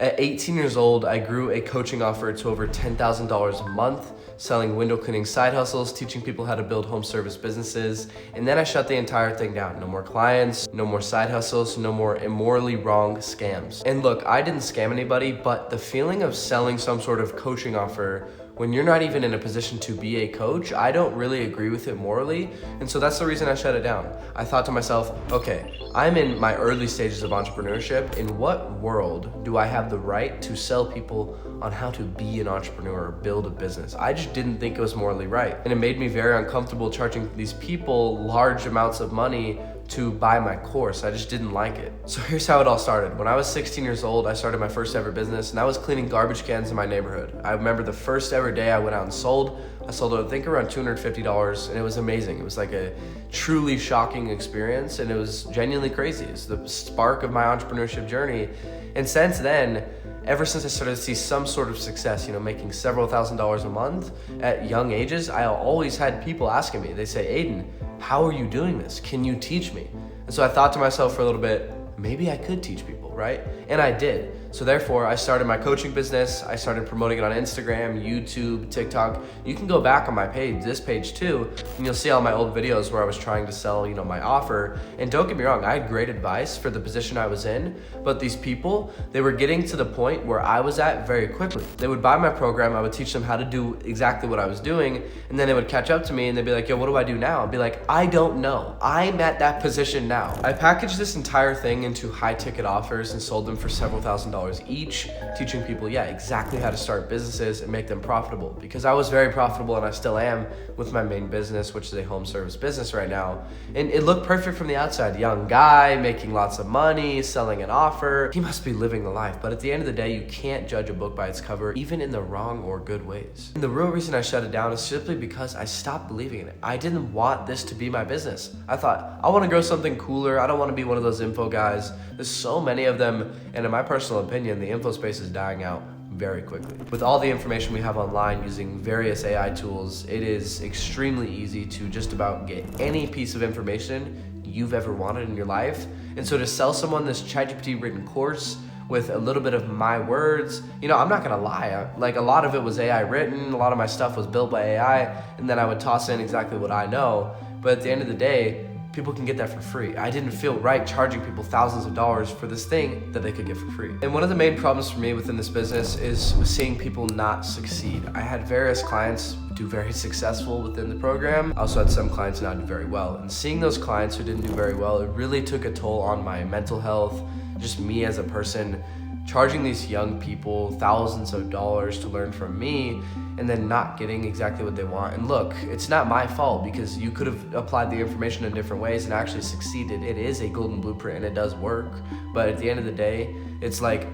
At 18 years old, I grew a coaching offer to over $10,000 a month, selling window cleaning side hustles, teaching people how to build home service businesses, and then I shut the entire thing down. No more clients, no more side hustles, no more immorally wrong scams. And look, I didn't scam anybody, but the feeling of selling some sort of coaching offer when you're not even in a position to be a coach, I don't really agree with it morally. And so that's the reason I shut it down. I thought to myself, okay, I'm in my early stages of entrepreneurship. In what world do I have the right to sell people on how to be an entrepreneur or build a business? I just didn't think it was morally right. And it made me very uncomfortable charging these people large amounts of money to buy my course. I just didn't like it. So here's how it all started. When I was 16 years old, I started my first ever business, and I was cleaning garbage cans in my neighborhood. I remember the first ever day I went out and sold. I sold, I think, around $250, and it was amazing. It was like a truly shocking experience, and it was genuinely crazy. It's the spark of my entrepreneurship journey. And since then, ever since I started to see some sort of success, making several $1,000s a month at young ages, I always had people asking me, they say, Aiden, how are you doing this? Can you teach me? And so I thought to myself for a little bit, maybe I could teach people, right? And I did. So therefore, I started my coaching business. I started promoting it on Instagram, YouTube, TikTok. You can go back on my page, this page too, and you'll see all my old videos where I was trying to sell, my offer. And don't get me wrong, I had great advice for the position I was in, but these people, they were getting to the point where I was at very quickly. They would buy my program, I would teach them how to do exactly what I was doing, and then they would catch up to me and they'd be like, yo, what do I do now? I'd be like, I don't know. I'm at that position now. I packaged this entire thing into high ticket offers and sold them for several $1,000s each, teaching people, exactly how to start businesses and make them profitable. Because I was very profitable, and I still am with my main business, which is a home service business right now. And it looked perfect from the outside. Young guy, making lots of money, selling an offer. He must be living the life. But at the end of the day, you can't judge a book by its cover, even in the wrong or good ways. And the real reason I shut it down is simply because I stopped believing in it. I didn't want this to be my business. I thought, I want to grow something cooler. I don't want to be one of those info guys. There's so many of them, and in my personal opinion, the info space is dying out very quickly. With all the information we have online using various AI tools, it is extremely easy to just about get any piece of information you've ever wanted in your life. And so to sell someone this ChatGPT written course with a little bit of my words, I'm not gonna lie, like a lot of it was AI written, a lot of my stuff was built by AI, and then I would toss in exactly what I know. But at the end of the day, people can get that for free. I didn't feel right charging people thousands of dollars for this thing that they could get for free. And one of the main problems for me within this business is seeing people not succeed. I had various clients do very successful within the program. I also had some clients not do very well. And seeing those clients who didn't do very well, it really took a toll on my mental health, just me as a person, charging these young people thousands of dollars to learn from me and then not getting exactly what they want. And look, it's not my fault, because you could have applied the information in different ways and actually succeeded. It is a golden blueprint and it does work. But at the end of the day, it's like,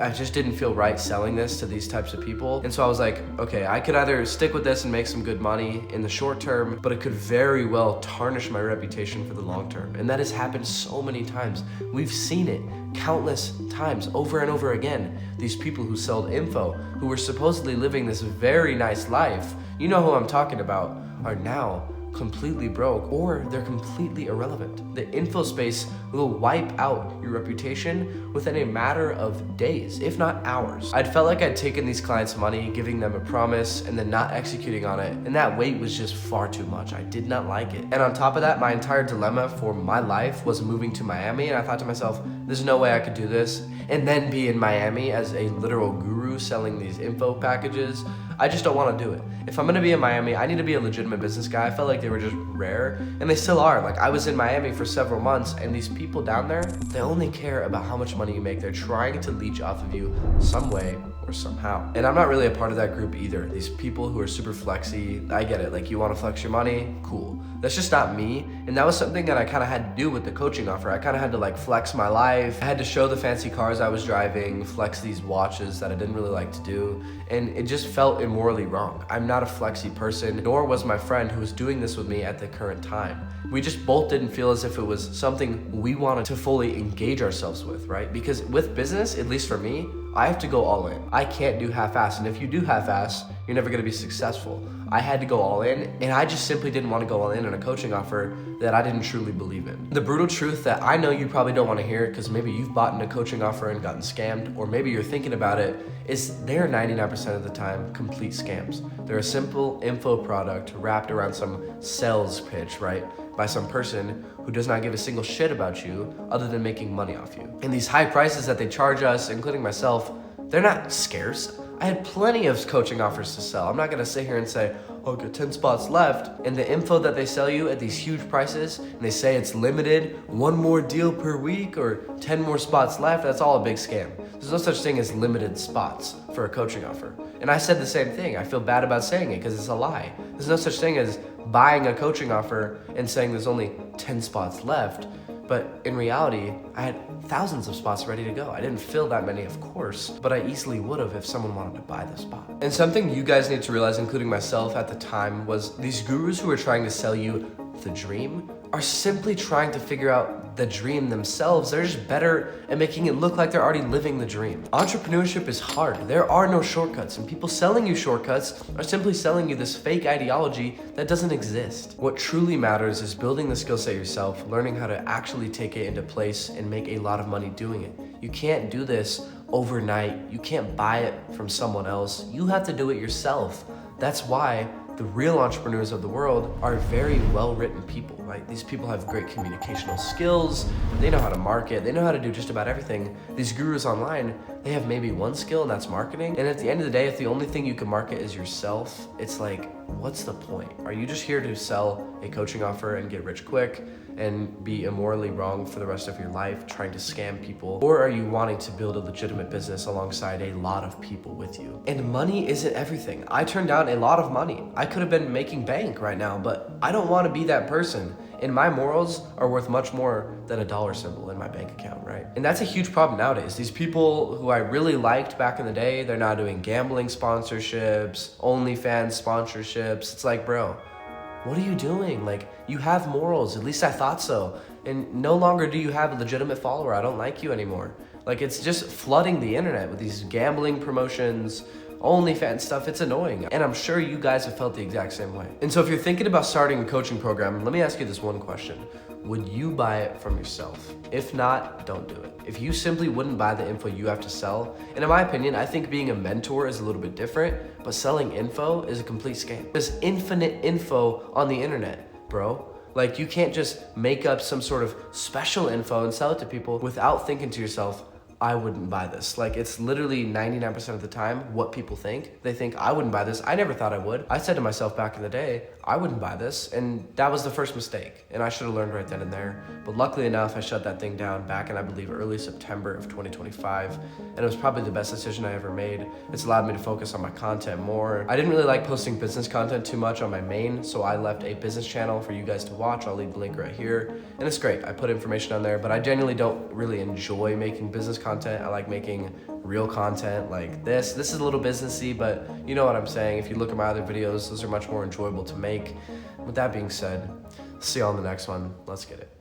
I just didn't feel right selling this to these types of people. And so I was like, okay, I could either stick with this and make some good money in the short term, but it could very well tarnish my reputation for the long term. And that has happened so many times. We've seen it countless times over and over again. These people who sold info, who were supposedly living this very nice life, you know who I'm talking about, are now completely broke, or they're completely irrelevant. The info space will wipe out your reputation within a matter of days, if not hours. I'd felt like I'd taken these clients' money, giving them a promise, and then not executing on it, and that weight was just far too much. I did not like it. And on top of that, my entire dilemma for my life was moving to Miami, and I thought to myself, there's no way I could do this and then be in Miami as a literal guru selling these info packages. I just don't want to do it. If I'm gonna be in Miami, I need to be a legitimate business guy. I felt like they were just rare, and they still are. Like, I was in Miami for several months, and these people down there, they only care about how much money you make. They're trying to leech off of you some way or somehow. And I'm not really a part of that group either. These people who are super flexy, I get it. Like, you want to flex your money? Cool. That's just not me. And that was something that I kind of had to do with the coaching offer. I kind of had to like flex my life. I had to show the fancy cars I was driving, flex these watches that I didn't really like to do. And it just felt immorally wrong. I'm not a flexy person, nor was my friend who was doing this with me at the current time. We just both didn't feel as if it was something we wanted to fully engage ourselves with, right? Because with business, at least for me, I have to go all in. I can't do half-ass, and if you do half-ass, you're never gonna be successful. I had to go all in, and I just simply didn't want to go all in on a coaching offer that I didn't truly believe in. The brutal truth that I know you probably don't want to hear, because maybe you've bought into a coaching offer and gotten scammed, or maybe you're thinking about it, is they're 99% of the time complete scams. They're a simple info product wrapped around some sales pitch, right? By some person who does not give a single shit about you other than making money off you. And these high prices that they charge us, including myself, they're not scarce. I had plenty of coaching offers to sell. I'm not gonna sit here and say, oh, got 10 spots left. And the info that they sell you at these huge prices, and they say it's limited, 1 more deal per week, or 10 more spots left, that's all a big scam. There's no such thing as limited spots for a coaching offer. And I said the same thing. I feel bad about saying it because it's a lie. There's no such thing as buying a coaching offer and saying there's only 10 spots left. But in reality, I had thousands of spots ready to go. I didn't fill that many, of course, but I easily would have if someone wanted to buy the spot. And something you guys need to realize, including myself at the time, was these gurus who are trying to sell you the dream are simply trying to figure out the dream themselves. They're just better at making it look like they're already living the dream. Entrepreneurship is hard. There are no shortcuts, and people selling you shortcuts are simply selling you this fake ideology that doesn't exist. What truly matters is building the skill set yourself, learning how to actually take it into place and make a lot of money doing it. You can't do this overnight. You can't buy it from someone else. You have to do it yourself. That's why the real entrepreneurs of the world are very well-written people, right? These people have great communicational skills, they know how to market, they know how to do just about everything. These gurus online, they have maybe one skill, and that's marketing. And at the end of the day, if the only thing you can market is yourself, it's like, what's the point? Are you just here to sell a coaching offer and get rich quick and be immorally wrong for the rest of your life trying to scam people? Or are you wanting to build a legitimate business alongside a lot of people with you? And money isn't everything. I turned down a lot of money. I could have been making bank right now, but I don't want to be that person. And my morals are worth much more than a dollar symbol in my bank account, right? And that's a huge problem nowadays. These people who I really liked back in the day, they're now doing gambling sponsorships, OnlyFans sponsorships. It's like, bro, what are you doing? Like, you have morals, at least I thought so. And no longer do you have a legitimate follower. I don't like you anymore. Like, it's just flooding the internet with these gambling promotions, OnlyFans stuff. It's annoying. And I'm sure you guys have felt the exact same way. And so if you're thinking about starting a coaching program, let me ask you this one question. Would you buy it from yourself? If not, don't do it. If you simply wouldn't buy the info you have to sell, and in my opinion, I think being a mentor is a little bit different, but selling info is a complete scam. There's infinite info on the internet, bro. Like, you can't just make up some sort of special info and sell it to people without thinking to yourself, I wouldn't buy this. Like, it's literally 99% of the time what people think. They think, I wouldn't buy this. I never thought I would. I said to myself back in the day, I wouldn't buy this. And that was the first mistake. And I should have learned right then and there. But luckily enough, I shut that thing down back in, I believe, early September of 2025. And it was probably the best decision I ever made. It's allowed me to focus on my content more. I didn't really like posting business content too much on my main, so I left a business channel for you guys to watch. I'll leave the link right here. And it's great. I put information on there, but I genuinely don't really enjoy making business content. I like making real content like this. This is a little businessy, but you know what I'm saying. If you look at my other videos, those are much more enjoyable to make. With that being said, see you on the next one. Let's get it.